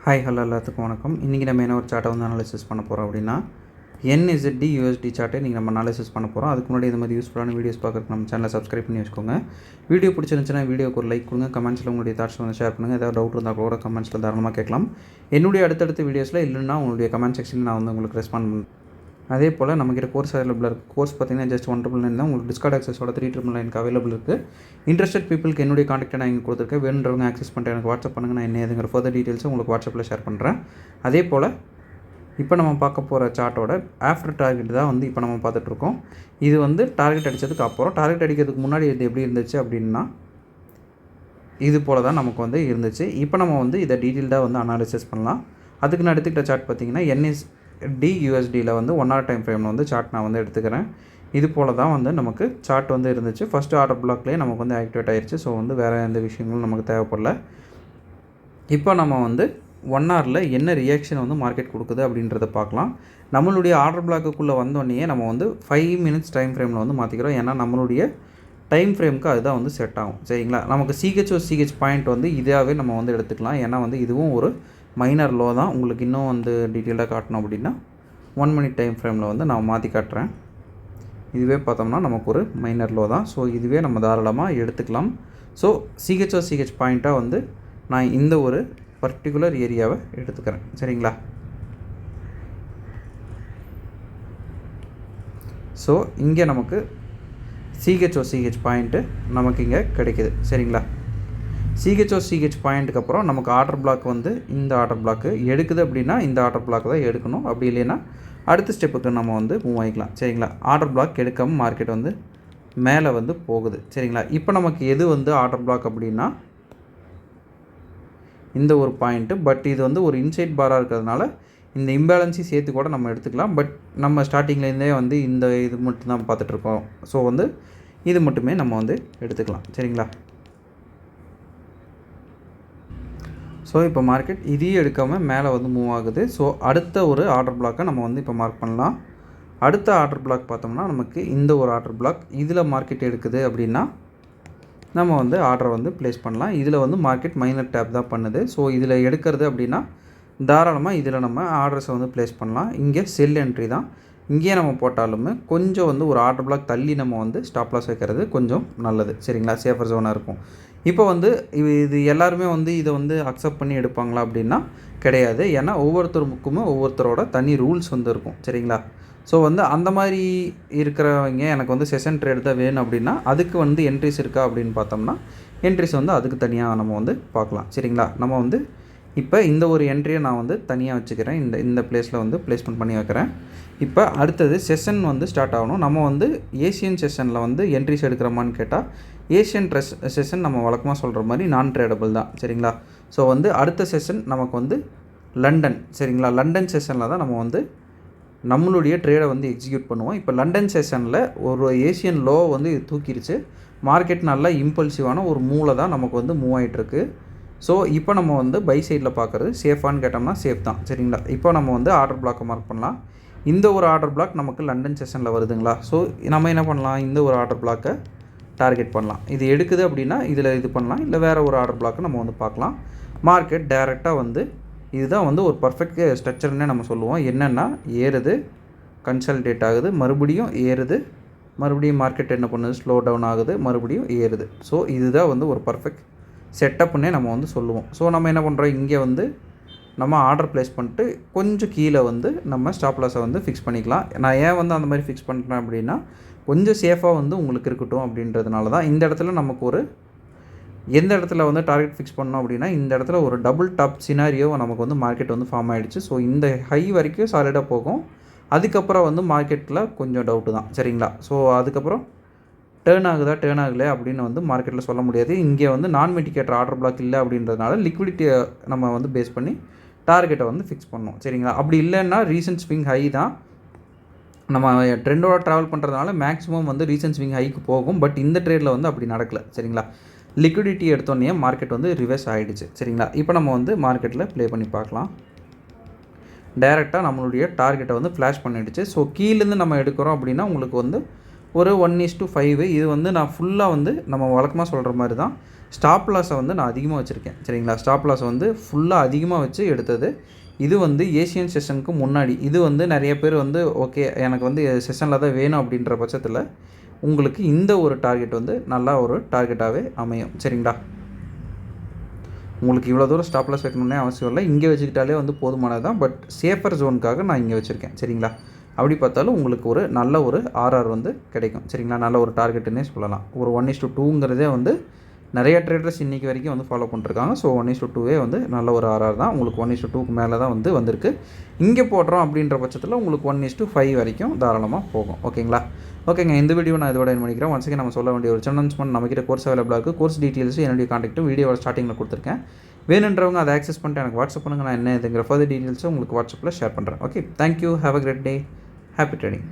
Hi hello எல்லாத்துக்கும் வணக்கம். இன்றைக்கி நம்ம என்ன ஒரு சார்ட்டை வந்து அனாலிசிஸ் பண்ண போகிறோம் அப்படின்னா NZD USD சார்ட்டை இன்றைக்கி நம்ம அனாலிசிஸ் பண்ண போகிறோம். அதுக்கு முன்னாடி இந்த மாதிரி யூஸ்ஃபுல்லான வீடியோஸ் பார்க்குறதுக்கு நம்ம சேனலை சப்ஸ்கிரைப் பண்ணி வச்சுக்கோங்க. வீடியோ பிடிச்சிருந்துச்சுன்னா வீடியோக்கு ஒரு லைக் கொடுங்க. கமெண்ட்ஸில் உங்களுடைய தாட்ஸ் வந்து ஷேர் பண்ணுங்கள். ஏதாவது டவுட் இருந்தால் கூட கமெண்ட்ஸில் தாராளமாக கேட்கலாம். என்னுடைய அடுத்தடுத்த வீடியோஸில் இல்லைன்னா உங்களுடைய கமெண்ட் செக்ஷனில் நான் வந்து உங்களுக்கு ரெஸ்பாண்ட் பண்ணுறேன். அதே போல் நம்மக்கிட்ட கோர்ஸ் அவைலபிள் இருக்குது. கோர்ஸ் பார்த்தீங்கன்னா ஜஸ்ட் 199 தான். உங்களுக்கு டிஸ்கார்ட் ஆக்சஸோட 399 அவைலபிள் இருக்குது. இன்ட்ரெஸ்டட் பீப்புளுக்கு என்னுடைய காண்டாக்டை நான் இங்கே கொடுத்துருக்கேன். வேணுன்றவங்க ஆக்சஸ் பண்ணிட்டு எனக்கு வாட்ஸ்அப் பண்ணுங்கள். நான் என்ன ஏதுங்கிற ஃபர்தர் டீட்டெயில்ஸை உங்களுக்கு வாட்ஸ்அப்பில் ஷேர் பண்ணுறேன். அதே போல் இப்போ நம்ம பார்க்க போகிற சார்ட்டோட ஆஃப்டர் டார்கெட் தான் வந்து இப்போ நம்ம பார்த்துட்ருக்கோம். இது வந்து டார்கெட் அடித்ததுக்கு அப்புறம் டார்கெட் அடிக்கிறதுக்கு முன்னாடி இது எப்படி இருந்துச்சு அப்படின்னா இது போல் தான் நமக்கு வந்து இருந்துச்சு. இப்போ நம்ம வந்து இதை டீட்டெயில்டாக வந்து அனாலிசிஸ் பண்ணலாம். அதுக்கு நான் எடுத்துக்கிட்ட சார்ட் பார்த்திங்கன்னா NZD USDயில் வந்து 1 hour டைம் ஃப்ரேமில் வந்து சார்ட் நான் வந்து எடுத்துக்கிறேன். இது போல் தான் வந்து நமக்கு சார்ட் வந்து இருந்துச்சு. ஃபஸ்ட்டு ஆர்டர் பிளாக்லேயே நமக்கு வந்து ஆக்டிவேட் ஆகிடுச்சு. ஸோ வந்து வேறு எந்த விஷயங்களும் நமக்கு தேவைப்படல. இப்போ நம்ம வந்து 1 hourல என்ன ரியாக்ஷன் வந்து மார்க்கெட் கொடுக்குது அப்படின்றத பார்க்கலாம். நம்மளுடைய ஆர்டர் பிளாக்குள்ளே வந்தோடனே நம்ம வந்து 5 minutes டைம் ஃப்ரேமில் வந்து மாற்றிக்கிறோம். ஏன்னா நம்மளுடைய டைம் ஃப்ரேமுக்கு அதுதான் வந்து செட் ஆகும். சரிங்களா? நமக்கு CH பாயிண்ட் வந்து இதாகவே நம்ம வந்து எடுத்துக்கலாம். ஏன்னா வந்து இதுவும் ஒரு மைனர் லோ தான். உங்களுக்கு இன்னும் வந்து டீட்டெயிலாக காட்டணும் அப்படின்னா 1 minute டைம் ஃப்ரேமில் வந்து நான் மாற்றி காட்டுறேன். இதுவே பார்த்தோம்னா நமக்கு ஒரு மைனர் லோ தான். ஸோ இதுவே நம்ம தாராளமாக எடுத்துக்கலாம். ஸோ CH பாயிண்ட்டாக வந்து நான் இந்த ஒரு பர்டிகுலர் ஏரியாவை எடுத்துக்கிறேன். சரிங்களா? ஸோ இங்கே நமக்கு CH பாயிண்ட்டு நமக்கு இங்கே கிடைக்கிது. சரிங்களா? CH பாயிண்ட்டுக்கு அப்புறம் நமக்கு ஆர்டர் பிளாக் வந்து இந்த ஆர்டர் பிளாக்கு எடுக்குது அப்படின்னா இந்த ஆர்டர் பிளாக் தான் எடுக்கணும். அப்படி இல்லைன்னா அடுத்த ஸ்டெப்புக்கு நம்ம வந்து மூவ் ஆகிக்கலாம். சரிங்களா? ஆர்டர் பிளாக் எடுக்காமல் மார்க்கெட் வந்து மேலே வந்து போகுது. சரிங்களா? இப்போ நமக்கு எது வந்து ஆர்டர் பிளாக் அப்படின்னா இந்த ஒரு பாயிண்ட்டு. பட் இது வந்து ஒரு இன்சைட் பாராக இருக்கிறதுனால இந்த இம்பேலன்ஸையும் சேர்த்து கூட நம்ம எடுத்துக்கலாம். பட் நம்ம ஸ்டார்டிங்லேருந்தே வந்து இந்த இது மட்டும் தான் பார்த்துட்ருக்கோம். ஸோ வந்து இது மட்டுமே நம்ம வந்து எடுத்துக்கலாம். சரிங்களா? ஸோ இப்போ மார்க்கெட் இதையும் எடுக்காமல் மேலே வந்து மூவ் ஆகுது. ஸோ அடுத்த ஒரு ஆர்டர் பிளாக்கை நம்ம வந்து இப்போ மார்க் பண்ணலாம். அடுத்த ஆர்டர் பிளாக் பார்த்தோம்னா நமக்கு இந்த ஒரு ஆர்டர் பிளாக் இதில் மார்க்கெட் எடுக்குது அப்படின்னா நம்ம வந்து ஆர்டரை வந்து ப்ளேஸ் பண்ணலாம். இதில் வந்து மார்க்கெட் மைனர் டேப் தான் பண்ணுது. ஸோ இதில் எடுக்கிறது அப்படின்னா தாராளமாக இதில் நம்ம ஆர்டர்ஸை வந்து ப்ளேஸ் பண்ணலாம். இங்கே செல் என்ட்ரி தான். இங்கேயே நம்ம போட்டாலுமே கொஞ்சம் வந்து ஒரு ஆர்டர் பிளாக் தள்ளி நம்ம வந்து ஸ்டாப் லாஸ் வைக்கிறது கொஞ்சம் நல்லது. சரிங்களா? சேஃபர் ஜோனாக இருக்கும். இப்போ வந்து இது எல்லாருமே வந்து இதை வந்து அக்செப்ட் பண்ணி எடுப்பாங்களா அப்படின்னா கிடையாது. ஏன்னா ஒவ்வொருத்தருக்குமே ஒவ்வொருத்தரோட தனி ரூல்ஸ் வந்து இருக்கும். சரிங்களா? ஸோ வந்து அந்த மாதிரி இருக்கிறவங்க எனக்கு வந்து செஷன் ட்ரேட் தான் வேணும் அப்படின்னா அதுக்கு வந்து என்ட்ரிஸ் இருக்கா அப்படின்னு பார்த்தோம்னா என்ட்ரிஸ் வந்து அதுக்கு தனியாக நம்ம வந்து பார்க்கலாம். சரிங்களா? நம்ம வந்து இப்போ இந்த ஒரு என்ட்ரியை நான் வந்து தனியாக வச்சுக்கிறேன். இந்த பிளேஸில் வந்து பிளேஸ்மெண்ட் பண்ணி வைக்கிறேன். இப்போ அடுத்தது செஷன் வந்து ஸ்டார்ட் ஆகணும். நம்ம வந்து ஏஷியன் செஷனில் வந்து என்ட்ரிஸ் எடுக்கிறோமான்னு கேட்டால் ஏஷியன் செஷன் நம்ம வழக்கமாக சொல்கிற மாதிரி நான் ட்ரேடபிள் தான். சரிங்களா? ஸோ வந்து அடுத்த செஷன் நமக்கு வந்து லண்டன். சரிங்களா? லண்டன் செஷனில் தான் நம்ம வந்து நம்மளுடைய ட்ரேடை வந்து எக்ஸிக்யூட் பண்ணுவோம். இப்போ லண்டன் செஷனில் ஒரு ஏஷியன் லோ வந்து இது தூக்கிடுச்சு. மார்க்கெட் நல்லா இம்பல்சிவான ஒரு மூளை தான் நமக்கு வந்து மூவ் ஆகிட்டுருக்கு. ஸோ இப்போ நம்ம வந்து பை சைடில் பார்க்குறது சேஃபான்னு கேட்டோம்னா சேஃப் தான். சரிங்களா? இப்போ நம்ம வந்து ஆர்டர் பிளாக்கை மார்க் பண்ணலாம். இந்த ஒரு ஆர்டர் பிளாக் நமக்கு லண்டன் செஷனில் வருதுங்களா? ஸோ நம்ம என்ன பண்ணலாம்? இந்த ஒரு ஆர்டர் பிளாக்கை டார்கெட் பண்ணலாம். இது எடுக்குது அப்படின்னா இதில் இது பண்ணலாம். இல்லை வேறு ஒரு ஆர்டர் பிளாக்கை நம்ம வந்து பார்க்கலாம். மார்க்கெட் டைரெக்டாக வந்து இதுதான் வந்து ஒரு பர்ஃபெக்ட் ஸ்ட்ரக்சர்னே நம்ம சொல்லுவோம். என்னென்னா ஏறுது, கன்சல்டேட் ஆகுது, மறுபடியும் ஏறுது, மறுபடியும் மார்க்கெட் என்ன பண்ணுது? ஸ்லோ டவுன் ஆகுது, மறுபடியும் ஏறுது. ஸோ இதுதான் வந்து ஒரு பர்ஃபெக்ட் செட்டப்னே நம்ம வந்து சொல்லுவோம். ஸோ நம்ம என்ன பண்ணுறோம்? இங்கே வந்து நம்ம ஆர்டர் ப்ளேஸ் பண்ணிட்டு கொஞ்சம் கீழே வந்து நம்ம ஸ்டாப் லாஸை வந்து ஃபிக்ஸ் பண்ணிக்கலாம். நான் ஏன் வந்து அந்த மாதிரி ஃபிக்ஸ் பண்ணுறேன் அப்படின்னா கொஞ்சம் சேஃபாக வந்து உங்களுக்கு இருக்கட்டும் அப்படின்றதுனால தான். இந்த இடத்துல நமக்கு ஒரு எந்த இடத்துல வந்து டார்கெட் ஃபிக்ஸ் பண்ணோம் அப்படின்னா இந்த இடத்துல ஒரு டபுள் டாப் சினாரியோ நமக்கு வந்து மார்க்கெட் வந்து ஃபார்ம் ஆகிடுச்சு. ஸோ இந்த ஹை வரைக்கும் சாலிடாக போகும். அதுக்கப்புறம் வந்து மார்க்கெட்டில் கொஞ்சம் டவுட்டு தான். சரிங்களா? ஸோ அதுக்கப்புறம் டேர்ன் ஆகலையா அப்படின்னு வந்து மார்க்கெட்டில் சொல்ல முடியாது. இங்கே வந்து நான் மெடிக்கேட்டர் ஆர்டர் பிளாக் இல்லை அப்படின்றதுனால லிக்விடிட்டியை நம்ம வந்து பேஸ் பண்ணி டார்கெட்டை வந்து ஃபிக்ஸ் பண்ணோம். சரிங்களா? அப்படி இல்லைன்னா ரீசன்ட் ஸ்விங் ஹை தான். நம்ம ட்ரெண்டோட ட்ராவல் பண்ணுறதுனால மேக்ஸிமம் வந்து ரீசன்ட் ஸ்விங் ஹைக்கு போகும். பட் இந்த ட்ரேடில் வந்து அப்படி நடக்கலை. சரிங்களா? லிக்விடிட்டி எடுத்தோடனே மார்க்கெட் வந்து ரிவர்ஸ் ஆகிடுச்சு. சரிங்களா? இப்போ நம்ம வந்து மார்க்கெட்டில் ப்ளே பண்ணி பார்க்கலாம். டைரெக்டாக நம்மளுடைய டார்கெட்டை வந்து ஃப்ளாஷ் பண்ணிடுச்சு. ஸோ கீழேருந்து நம்ம எடுக்கிறோம் அப்படின்னா உங்களுக்கு வந்து ஒரு 1:5. இது வந்து நான் ஃபுல்லாக வந்து நம்ம வழக்கமாக சொல்கிற மாதிரி தான். ஸ்டாப் லாஸை வந்து நான் அதிகமாக வச்சுருக்கேன். சரிங்களா? ஸ்டாப் லாஸை வந்து ஃபுல்லாக அதிகமாக வச்சு எடுத்தது. இது வந்து ஏஷியன் செஷனுக்கு முன்னாடி. இது வந்து நிறைய பேர் வந்து ஓகே எனக்கு வந்து செஷனில் தான் வேணும் அப்படின்ற பட்சத்தில் உங்களுக்கு இந்த ஒரு டார்கெட் வந்து நல்லா ஒரு டார்கெட்டாகவே அமையும். சரிங்களா? உங்களுக்கு இவ்வளோ தூரம் ஸ்டாப் லாஸ் வைக்கணுன்னே அவசியம் இல்லை. இங்கே வச்சுக்கிட்டாலே வந்து போதுமானது தான். பட் சேஃபர் ஜோனுக்காக நான் இங்கே வச்சுருக்கேன். சரிங்களா? அப்படி பார்த்தாலும் உங்களுக்கு ஒரு நல்ல ஒரு ஆர்ஆர் வந்து கிடைக்கும். சரிங்களா? நல்ல ஒரு டார்கெட்டுன்னே சொல்லலாம். ஒரு 1:2ங்கிறதே வந்து நிறைய ட்ரேடர்ஸ் இன்றைக்கி வரைக்கும் வந்து ஃபாலோ பண்ணிருக்காங்க. ஸோ 1:2 வந்து நல்ல ஒரு ஆர்ஆர் தான். உங்களுக்கு 1:2க்கு மேலே தான் வந்து வந்திருக்கு. இங்கே போடுறோம் அப்படின்ற பட்சத்தில் உங்களுக்கு 1:5 வரைக்கும் தாராளமாக போகும். ஓகேங்களா? ஓகேங்க. இந்த வீடியோ நான் இதோட என் பண்ணிக்கிறேன். ஒன்ஸ் அகைன் நம்ம சொல்ல வேண்டிய ஒரு சின்ன அனௌன்ஸ்மெண்ட், நம்மக்கிட்ட கோர்ஸ் அவைலபிளாக இருக்குது. கோர்ஸ் டீட்டெயில்ஸும் என்னுடைய கான்டாக்ட்டும் வீடியோவோட ஸ்டார்டிங்கில் கொடுத்துருக்கேன். வேணுன்றவங்க அதை ஆக்சஸ் பண்ணிட்டு எனக்கு வாட்ஸ்அப் பண்ணுங்கள். நான் என்ன இதுங்கிற ஃபர்தர் டீட்டெயில்ஸும் உங்களுக்கு வாட்ஸ்அப்பில் ஷேர் பண்ணுறேன். Okay, thank you. Have a great day. Happy trading.